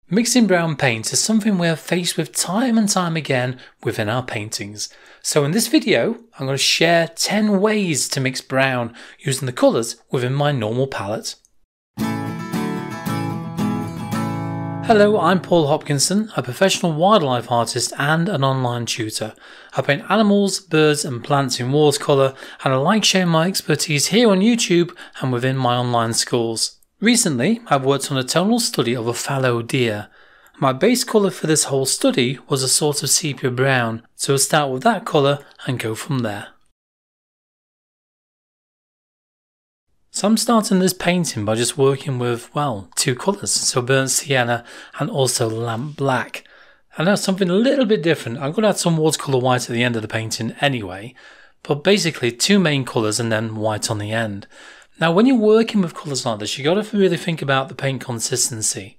Mixing brown paints is something we are faced with time and time again within our paintings. So in this video, I'm going to share 10 ways to mix brown using the colours within my normal palette. Hello, I'm Paul Hopkinson, a professional wildlife artist and an online tutor. I paint animals, birds and plants in watercolour, and I like sharing my expertise here on YouTube and within my online schools. Recently, I've worked on a tonal study of a fallow deer. My base colour for this whole study was a sort of sepia brown, so I'll start with that colour and go from there. So I'm starting this painting by just working with, well, two colours, so burnt sienna and also lamp black. And now something a little bit different. I'm going to add some watercolour white at the end of the painting anyway, but basically two main colours and then white on the end. Now when you're working with colours like this, you got to really think about the paint consistency.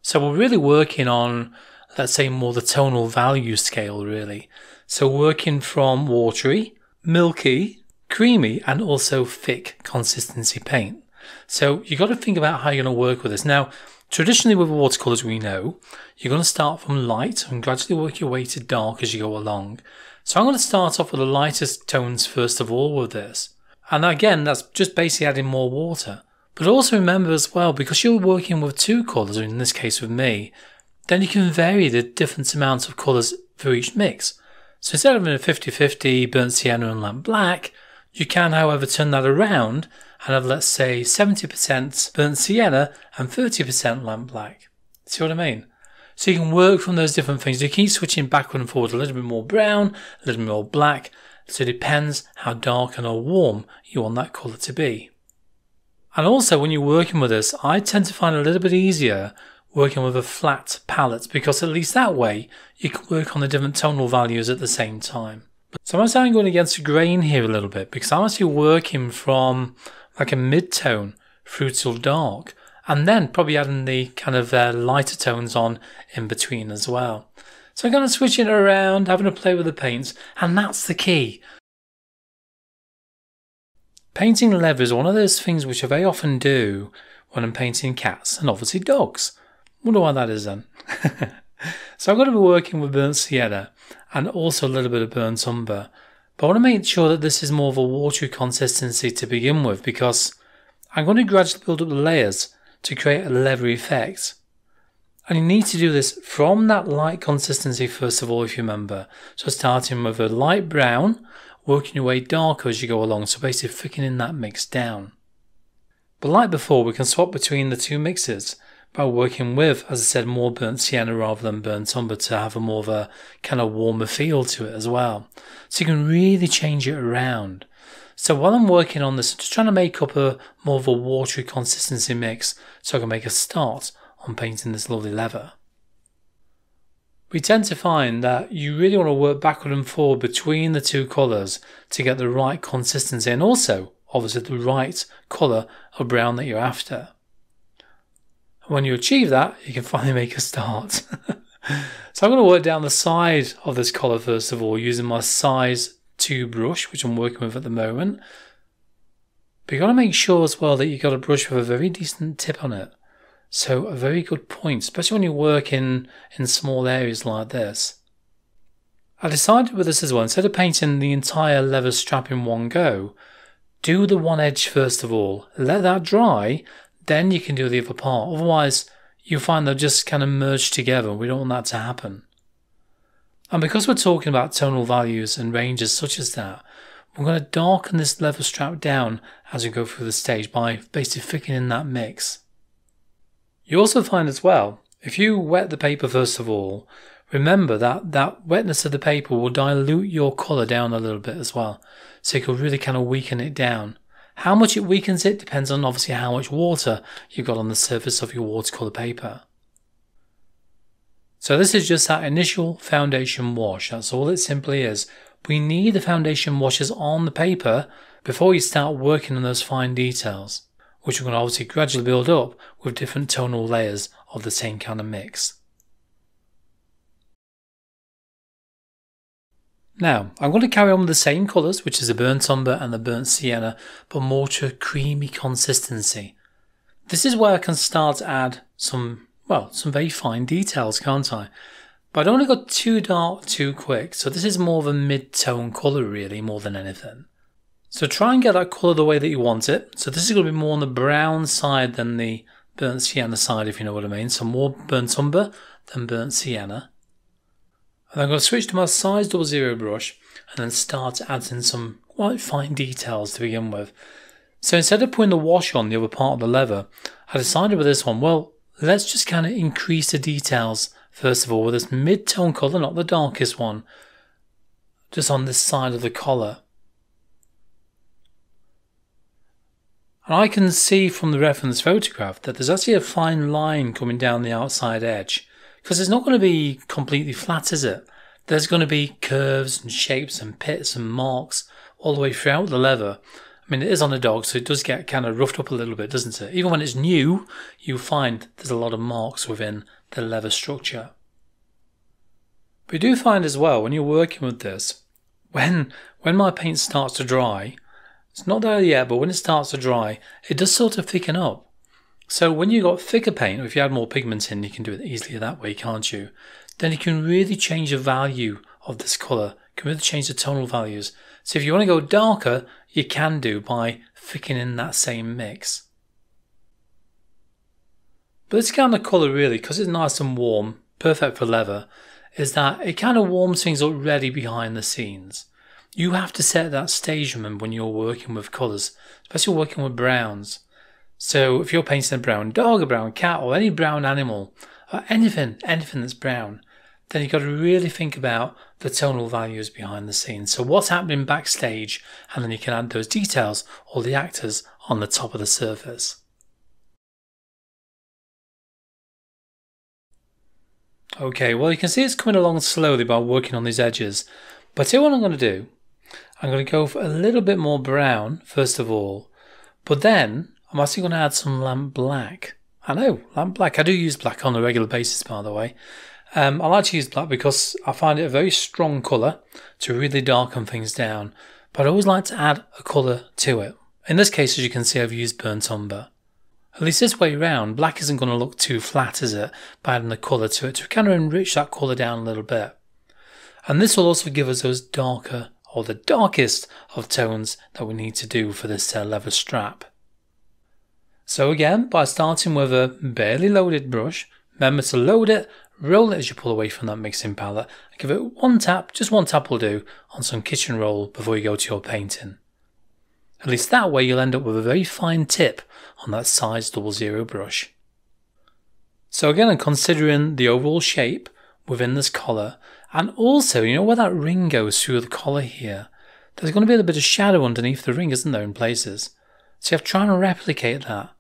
So we're really working on, let's say, more the tonal value scale really. So working from watery, milky, creamy and also thick consistency paint. So you got to think about how you're going to work with this. Now traditionally with watercolours we know you're going to start from light and gradually work your way to dark as you go along. So I'm going to start off with the lightest tones first of all with this. And again, that's just basically adding more water. But also remember as well, because you're working with two colours, or in this case with me, then you can vary the different amounts of colours for each mix. So instead of having a 50-50 burnt sienna and lamp black, you can however turn that around and have, let's say, 70% burnt sienna and 30% lamp black. See what I mean? So you can work from those different things. You keep switching backward and forward, a little bit more brown, a little bit more black. So it depends how dark and how warm you want that colour to be. And also when you're working with this, I tend to find it a little bit easier working with a flat palette, because at least that way you can work on the different tonal values at the same time. So I'm actually going against the grain here a little bit, because I'm actually working from like a mid-tone through till dark, and then probably adding the kind of lighter tones on in between as well. So I'm kind of switching it around, having to play with the paints, and that's the key. Painting leather is one of those things which I very often do when I'm painting cats and obviously dogs. Wonder why that is then. So I'm going to be working with burnt sienna and also a little bit of burnt umber. But I want to make sure that this is more of a watery consistency to begin with, because I'm going to gradually build up the layers to create a leathery effect. And you need to do this from that light consistency first of all, if you remember. So starting with a light brown, working your way darker as you go along, so basically thickening that mix down. But like before, we can swap between the two mixes by working with, as I said, more burnt sienna rather than burnt umber to have a more of a kind of warmer feel to it as well. So you can really change it around. So while I'm working on this, I'm just trying to make up a more of a watery consistency mix so I can make a start on painting this lovely leather. We tend to find that you really want to work backward and forward between the two colours to get the right consistency and also obviously the right colour of brown that you're after. When you achieve that, you can finally make a start. So I'm going to work down the side of this collar first of all using my size 2 brush, which I'm working with at the moment. But you've got to make sure as well that you've got a brush with a very decent tip on it. So a very good point, especially when you work in small areas like this. I decided with this as well, instead of painting the entire leather strap in one go, do the one edge first of all, let that dry, then you can do the other part. Otherwise, you'll find they'll just kind of merge together. We don't want that to happen. And because we're talking about tonal values and ranges such as that, we're going to darken this leather strap down as we go through the stage by basically thickening that mix. You also find as well, if you wet the paper first of all, remember that wetness of the paper will dilute your colour down a little bit as well. So you can really kind of weaken it down. How much it weakens it depends on obviously how much water you've got on the surface of your watercolour paper. So this is just that initial foundation wash. That's all it simply is. We need the foundation washes on the paper before you start working on those fine details, which we're going to obviously gradually build up with different tonal layers of the same kind of mix. Now, I'm going to carry on with the same colours, which is the burnt umber and the burnt sienna, but more to a creamy consistency. This is where I can start to add some well, some very fine details, can't I? But I don't want to go too dark too quick, so this is more of a mid-tone colour really, more than anything. So try and get that colour the way that you want it. So this is going to be more on the brown side than the burnt sienna side, if you know what I mean. So more burnt umber than burnt sienna. And I'm going to switch to my size 00 brush and then start adding some quite fine details to begin with. So instead of putting the wash on the other part of the leather, I decided with this one, well, let's just kind of increase the details first of all with this mid-tone colour, not the darkest one, just on this side of the collar. And I can see from the reference photograph that there's actually a fine line coming down the outside edge, because it's not going to be completely flat, is it? There's going to be curves and shapes and pits and marks all the way throughout the leather. I mean, it is on a dog, so it does get kind of roughed up a little bit, doesn't it? Even when it's new, you find there's a lot of marks within the leather structure. But you do find as well, when you're working with this, when my paint starts to dry, it's not there yet, but when it starts to dry, it does sort of thicken up. So when you've got thicker paint, or if you add more pigment in, you can do it easily that way, can't you? Then you can really change the value of this colour. You can really change the tonal values. So if you want to go darker, you can do by thickening that same mix. But this kind of colour really, because it's nice and warm, perfect for leather, is that it kind of warms things up ready behind the scenes. You have to set that stage, remember, when you're working with colours, especially working with browns. So if you're painting a brown dog, a brown cat, or any brown animal, or anything that's brown, then you've got to really think about the tonal values behind the scenes. So what's happening backstage, and then you can add those details, or the actors, on the top of the surface. Okay, well you can see it's coming along slowly by working on these edges. But here what I'm going to do, I'm going to go for a little bit more brown, first of all. But then, I'm actually going to add some lamp black. I know, lamp black. I do use black on a regular basis, by the way. I like to use black because I find it a very strong colour to really darken things down. But I always like to add a colour to it. In this case, as you can see, I've used burnt umber. At least this way round, black isn't going to look too flat, is it? By adding the colour to it to kind of enrich that colour down a little bit. And this will also give us those darker, or the darkest of tones that we need to do for this leather strap. So again, by starting with a barely loaded brush, remember to load it, roll it as you pull away from that mixing palette, and give it one tap, just one tap will do, on some kitchen roll before you go to your painting. At least that way you'll end up with a very fine tip on that size 00 brush. So again, I'm considering the overall shape within this collar, and also, you know where that ring goes through the collar here? There's going to be a little bit of shadow underneath the ring, isn't there, in places? So you have to try and replicate that.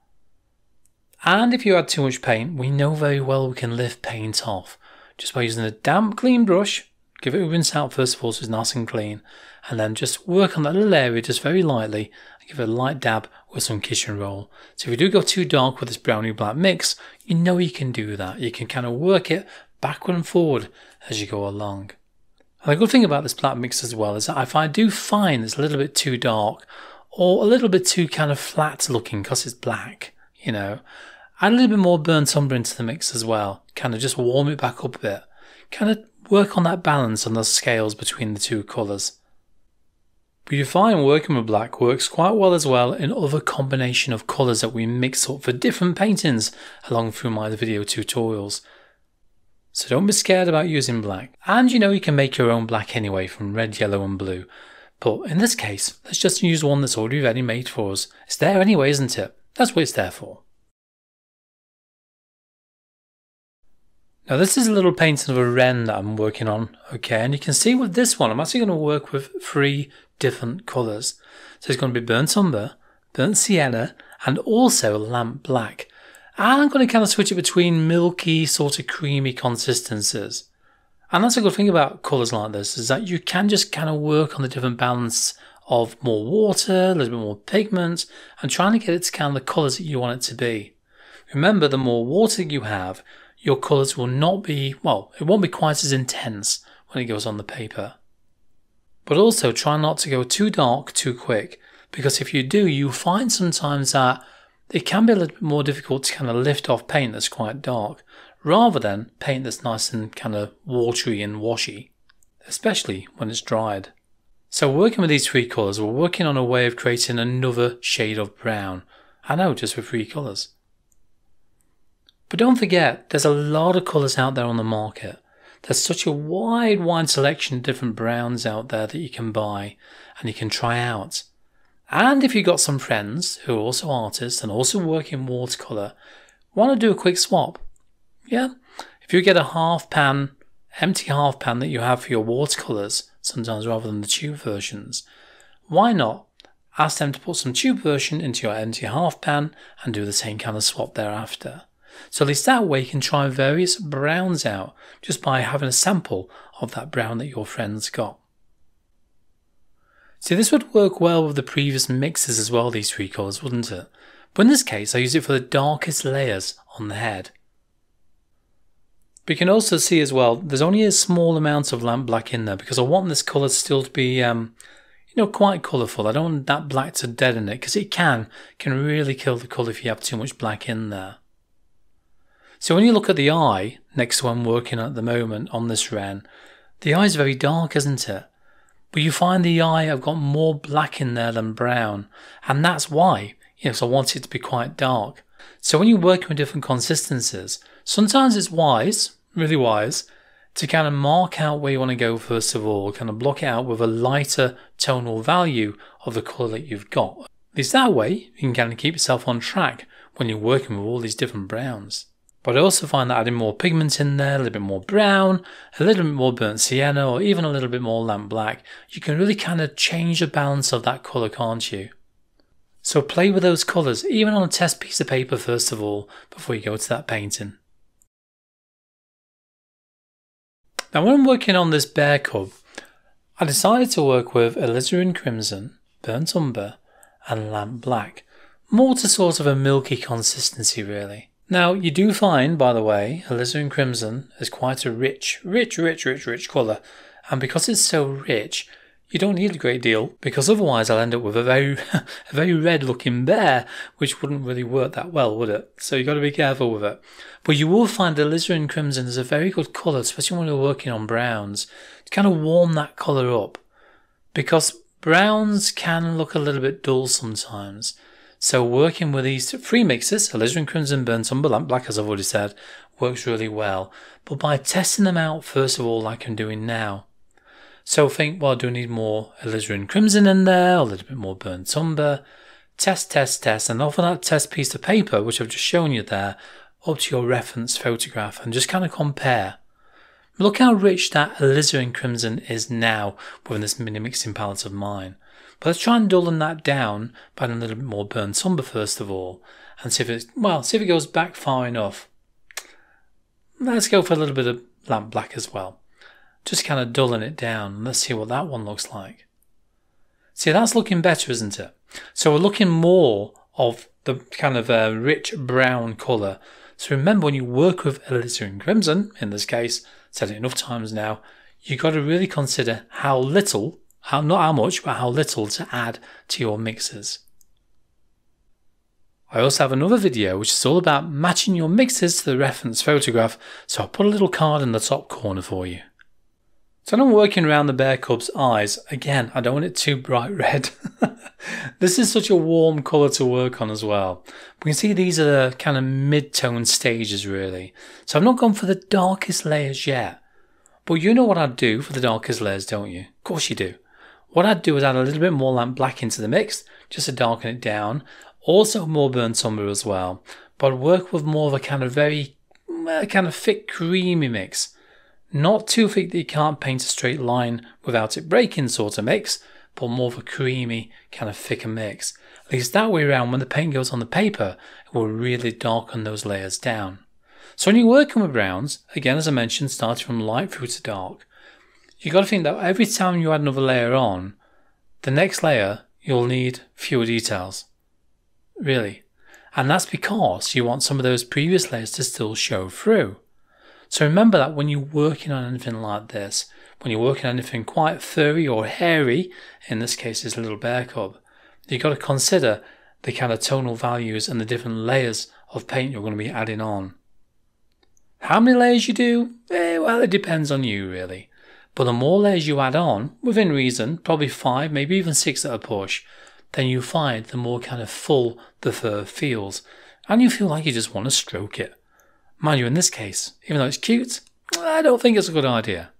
And if you add too much paint, we know very well we can lift paint off. Just by using a damp, clean brush, give it a rinse out first of all so it's nice and clean, and then just work on that little area just very lightly, and give it a light dab with some kitchen roll. So if you do go too dark with this browny black mix, you know you can do that. You can kind of work it backward and forward as you go along. And the good thing about this black mix as well is that if I do find it's a little bit too dark or a little bit too kind of flat looking because it's black, you know, add a little bit more burnt umber into the mix as well. Kind of just warm it back up a bit. Kind of work on that balance on those scales between the two colours. But you find working with black works quite well as well in other combination of colours that we mix up for different paintings along through my video tutorials. So don't be scared about using black. And you know you can make your own black anyway from red, yellow and blue. But in this case, let's just use one that's already ready made for us. It's there anyway, isn't it? That's what it's there for. Now this is a little painting of a wren that I'm working on, okay, and you can see with this one I'm actually going to work with 3 different colours. So it's going to be burnt umber, burnt sienna and also lamp black. And I'm going to kind of switch it between milky, sort of creamy consistencies. And that's a good thing about colours like this, is that you can just kind of work on the different balance of more water, a little bit more pigment, and trying to get it to kind of the colours that you want it to be. Remember, the more water you have, your colours will not be, well, it won't be quite as intense when it goes on the paper. But also try not to go too dark too quick, because if you do, you'll find sometimes that it can be a little bit more difficult to kind of lift off paint that's quite dark, rather than paint that's nice and kind of watery and washy, especially when it's dried. So working with these three colours, we're working on a way of creating another shade of brown. I know, just with three colours. But don't forget, there's a lot of colours out there on the market. There's such a wide selection of different browns out there that you can buy and you can try out. And if you've got some friends who are also artists and also work in watercolour, want to do a quick swap? Yeah, if you get a empty half pan that you have for your watercolours, sometimes rather than the tube versions, why not ask them to put some tube version into your empty half pan and do the same kind of swap thereafter. So at least that way you can try various browns out just by having a sample of that brown that your friend's got. See, this would work well with the previous mixes as well, these three colours, wouldn't it? But in this case, I use it for the darkest layers on the head. But you can also see as well, there's only a small amount of lamp black in there because I want this colour still to be, quite colourful. I don't want that black to deaden it because it can really kill the colour if you have too much black in there. So when you look at the eye, next to what I'm working on at the moment on this Ren, the eye is very dark, isn't it? But you find the eye, I've got more black in there than brown. And that's why, so I want it to be quite dark. So when you're working with different consistencies, sometimes it's wise, really wise, to kind of mark out where you want to go first of all, kind of block it out with a lighter tonal value of the colour that you've got. At least that way, you can kind of keep yourself on track when you're working with all these different browns. But I also find that adding more pigment in there, a little bit more brown, a little bit more burnt sienna, or even a little bit more lamp black, you can really kind of change the balance of that colour, can't you? So play with those colours, even on a test piece of paper first of all, before you go to that painting. Now when I'm working on this bear cub, I decided to work with alizarin crimson, burnt umber, and lamp black, more to sort of a milky consistency really. Now, you do find, by the way, alizarin crimson is quite a rich colour, and because it's so rich, you don't need a great deal, because otherwise I'll end up with a very red looking bear, which wouldn't really work that well, would it? So you've got to be careful with it. But you will find alizarin crimson is a very good colour, especially when you're working on browns, to kind of warm that colour up, because browns can look a little bit dull sometimes. So working with these three mixes, alizarin crimson, burnt umber, lamp black, as I've already said, works really well. But by testing them out first of all, like I'm doing now. So think, well, do I need more alizarin crimson in there, a little bit more burnt umber? Test, and off of that test piece of paper, which I've just shown you there, up to your reference photograph and just kind of compare. Look how rich that alizarin crimson is now within this mini mixing palette of mine. But let's try and dullen that down by adding a little bit more burnt umber first of all, and see if it goes back far enough. Let's go for a little bit of lamp black as well. Just kind of dullen it down. Let's see what that one looks like. See, that's looking better, isn't it? So we're looking more of the kind of rich brown colour. So remember, when you work with alizarin crimson, in this case, said it enough times now, you've got to really consider how little, not how much, but how little to add to your mixes. I also have another video which is all about matching your mixes to the reference photograph, so I'll put a little card in the top corner for you. So when I'm working around the bear cub's eyes, again, I don't want it too bright red. This is such a warm colour to work on as well. We can see these are the kind of mid-tone stages really. So I've not gone for the darkest layers yet. But you know what I'd do for the darkest layers, don't you? Of course you do. What I'd do is add a little bit more lamp black into the mix, just to darken it down. Also more burnt umber as well. But I'd work with more of a kind of very, kind of thick, creamy mix. Not too thick that you can't paint a straight line without it breaking sort of mix, but more of a creamy, kind of thicker mix. At least that way around, when the paint goes on the paper, it will really darken those layers down. So when you're working with browns, again as I mentioned, starting from light through to dark, you've got to think that every time you add another layer on, the next layer you'll need fewer details. Really. And that's because you want some of those previous layers to still show through. So remember that when you're working on anything like this, when you're working on anything quite furry or hairy, in this case it's a little bear cub, you've got to consider the kind of tonal values and the different layers of paint you're going to be adding on. How many layers you do? Well, it depends on you really. But the more layers you add on, within reason, probably 5, maybe even 6 at a push, then you find the more kind of full the fur feels. And you feel like you just want to stroke it. Mind you, in this case, even though it's cute, I don't think it's a good idea.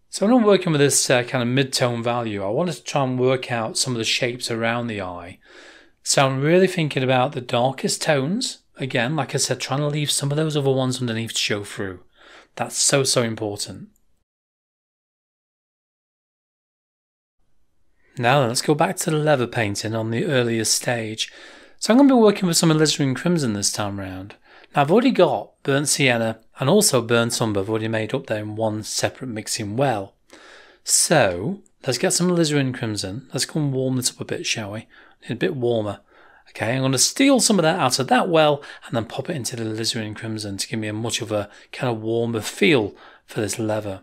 So when I'm working with this kind of mid-tone value, I wanted to try and work out some of the shapes around the eye. So I'm really thinking about the darkest tones. Again, like I said, trying to leave some of those other ones underneath to show through. That's so important. Now then, let's go back to the leather painting on the earlier stage. So I'm going to be working with some alizarin crimson this time round. Now I've already got burnt sienna and also burnt umber. I've already made up there in one separate mixing well. So let's get some alizarin crimson. Let's go and warm this up a bit, shall we? A bit warmer. Okay, I'm going to steal some of that out of that well and then pop it into the alizarin crimson to give me a much of a kind of warmer feel for this leather.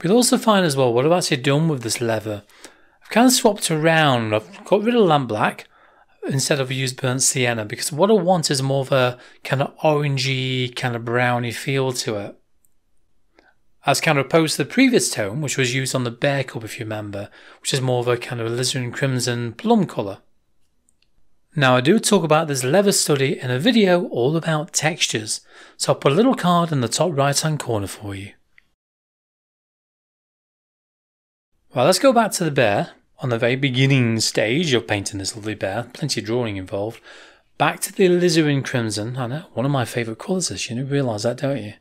We'll also find as well what I've actually done with this leather. I've kind of swapped around. I've got rid of lampblack instead of used burnt sienna because what I want is more of a kind of orangey, kind of browny feel to it. As kind of opposed to the previous tone, which was used on the bear cub if you remember, which is more of a kind of alizarin crimson plum colour. Now I do talk about this leather study in a video all about textures, so I'll put a little card in the top right hand corner for you. Well, let's go back to the bear on the very beginning stage of painting this lovely bear, plenty of drawing involved. Back to the alizarin crimson. I know, one of my favourite colours this, you realise that, don't you?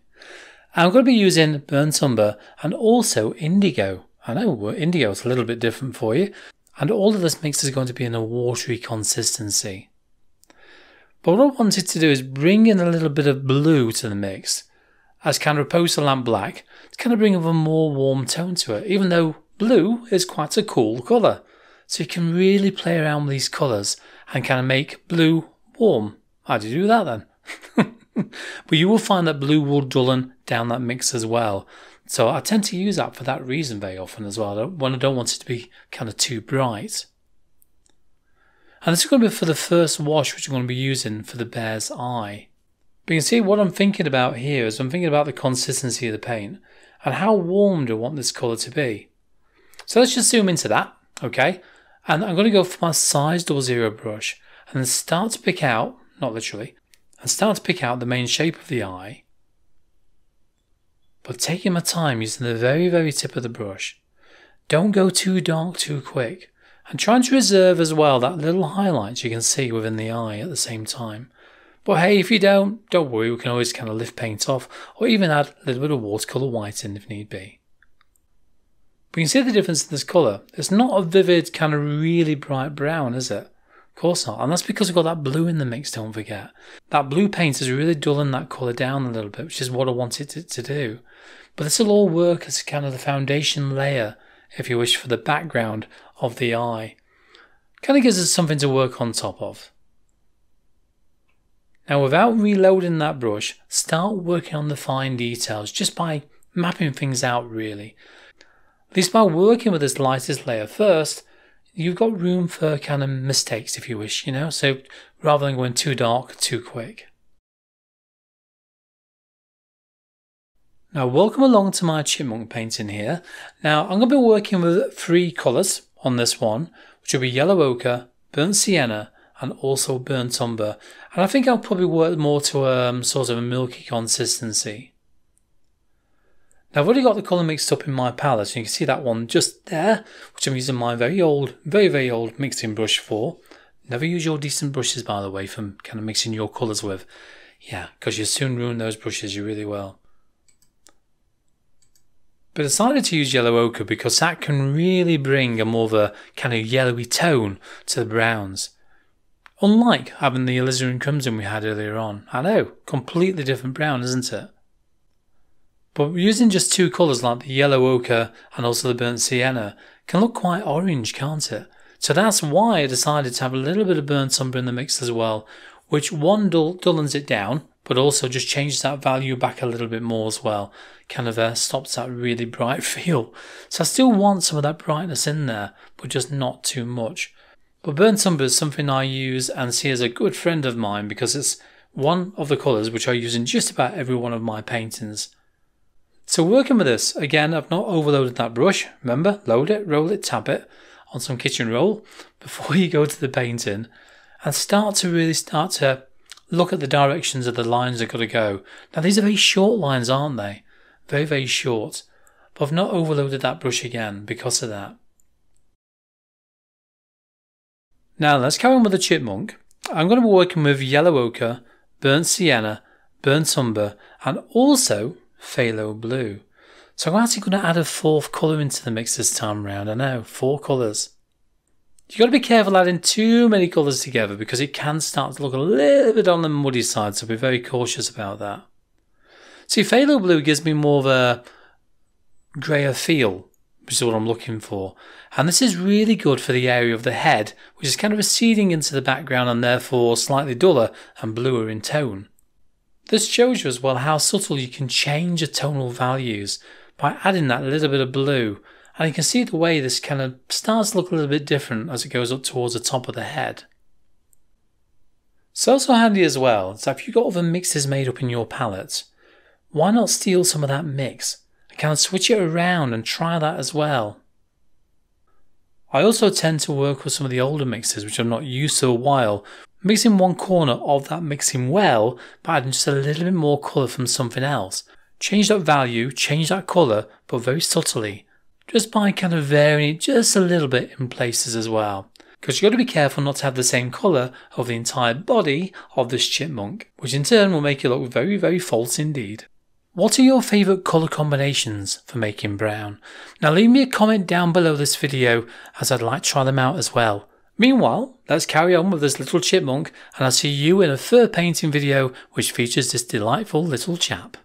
And I'm going to be using burnt umber and also indigo. I know indigo is a little bit different for you. And all of this mix is going to be in a watery consistency. But what I wanted to do is bring in a little bit of blue to the mix, as kind of opposed to lamp black, to kind of bring a more warm tone to it, even though blue is quite a cool colour. So you can really play around with these colours and kind of make blue warm. How do you do that then? But you will find that blue will dullen down that mix as well. So I tend to use that for that reason very often as well, when I don't want it to be kind of too bright. And this is going to be for the first wash, which I'm going to be using for the bear's eye. But you can see what I'm thinking about here is I'm thinking about the consistency of the paint and how warm do I want this colour to be. So let's just zoom into that, okay? And I'm going to go for my size 00 brush and then start to pick out, not literally, and start to pick out the main shape of the eye. But taking my time using the very, very tip of the brush. Don't go too dark too quick. And trying to reserve as well that little highlights you can see within the eye at the same time. But hey, if you don't worry, we can always kind of lift paint off or even add a little bit of watercolour white in if need be. But you can see the difference in this colour. It's not a vivid kind of really bright brown, is it? Of course not. And that's because we've got that blue in the mix, don't forget. That blue paint is really dulling that colour down a little bit, which is what I wanted it to do. But this will all work as kind of the foundation layer, if you wish, for the background of the eye. Kind of gives us something to work on top of. Now without reloading that brush, start working on the fine details just by mapping things out really. At least by working with this lightest layer first, you've got room for kind of mistakes if you wish, so rather than going too dark too quick. Now welcome along to my chipmunk painting here. Now I'm going to be working with 3 colours on this one, which will be yellow ochre, burnt sienna and also burnt umber. And I think I'll probably work more to sort of a milky consistency. Now I've already got the colour mixed up in my palette, so you can see that one just there, which I'm using my very old, very old mixing brush for. Never use your decent brushes, by the way, for kind of mixing your colours with. Yeah, because you soon ruin those brushes, you really will. But I decided to use yellow ochre because that can really bring a more of a kind of yellowy tone to the browns. Unlike having the alizarin crimson we had earlier on. I know, completely different brown, isn't it? But using just 2 colours like the yellow ochre and also the burnt sienna can look quite orange, can't it? So that's why I decided to have a little bit of burnt umber in the mix as well, which one dullens it down, but also just changes that value back a little bit more as well. Kind of stops that really bright feel. So I still want some of that brightness in there, but just not too much. But burnt umber is something I use and see as a good friend of mine because it's one of the colours which I use in just about every one of my paintings. So working with this, again, I've not overloaded that brush. Remember, load it, roll it, tap it on some kitchen roll before you go to the painting and start to look at the directions of the lines that got to go. Now these are very short lines, aren't they? Very, very short. But I've not overloaded that brush again because of that. Now let's carry on with the chipmunk. I'm going to be working with yellow ochre, burnt sienna, burnt umber, and also phthalo blue. So I'm actually going to add a fourth colour into the mix this time around. I know, 4 colours. You've got to be careful adding too many colours together because it can start to look a little bit on the muddy side, so be very cautious about that. See, phthalo blue gives me more of a greyer feel, which is what I'm looking for. And this is really good for the area of the head, which is kind of receding into the background and therefore slightly duller and bluer in tone. This shows you as well how subtle you can change the tonal values by adding that little bit of blue. And you can see the way this kind of starts to look a little bit different as it goes up towards the top of the head. It's also handy as well, so if you've got other mixes made up in your palette, why not steal some of that mix and kind of switch it around and try that as well. I also tend to work with some of the older mixes which I've not used for a while, mixing one corner of that mixing well by adding just a little bit more colour from something else. Change that value, change that colour, but very subtly, just by kind of varying it just a little bit in places as well. Because you've got to be careful not to have the same colour of the entire body of this chipmunk, which in turn will make it look very, very false indeed. What are your favourite colour combinations for making brown? Now leave me a comment down below this video as I'd like to try them out as well. Meanwhile, let's carry on with this little chipmunk and I'll see you in a fur painting video which features this delightful little chap.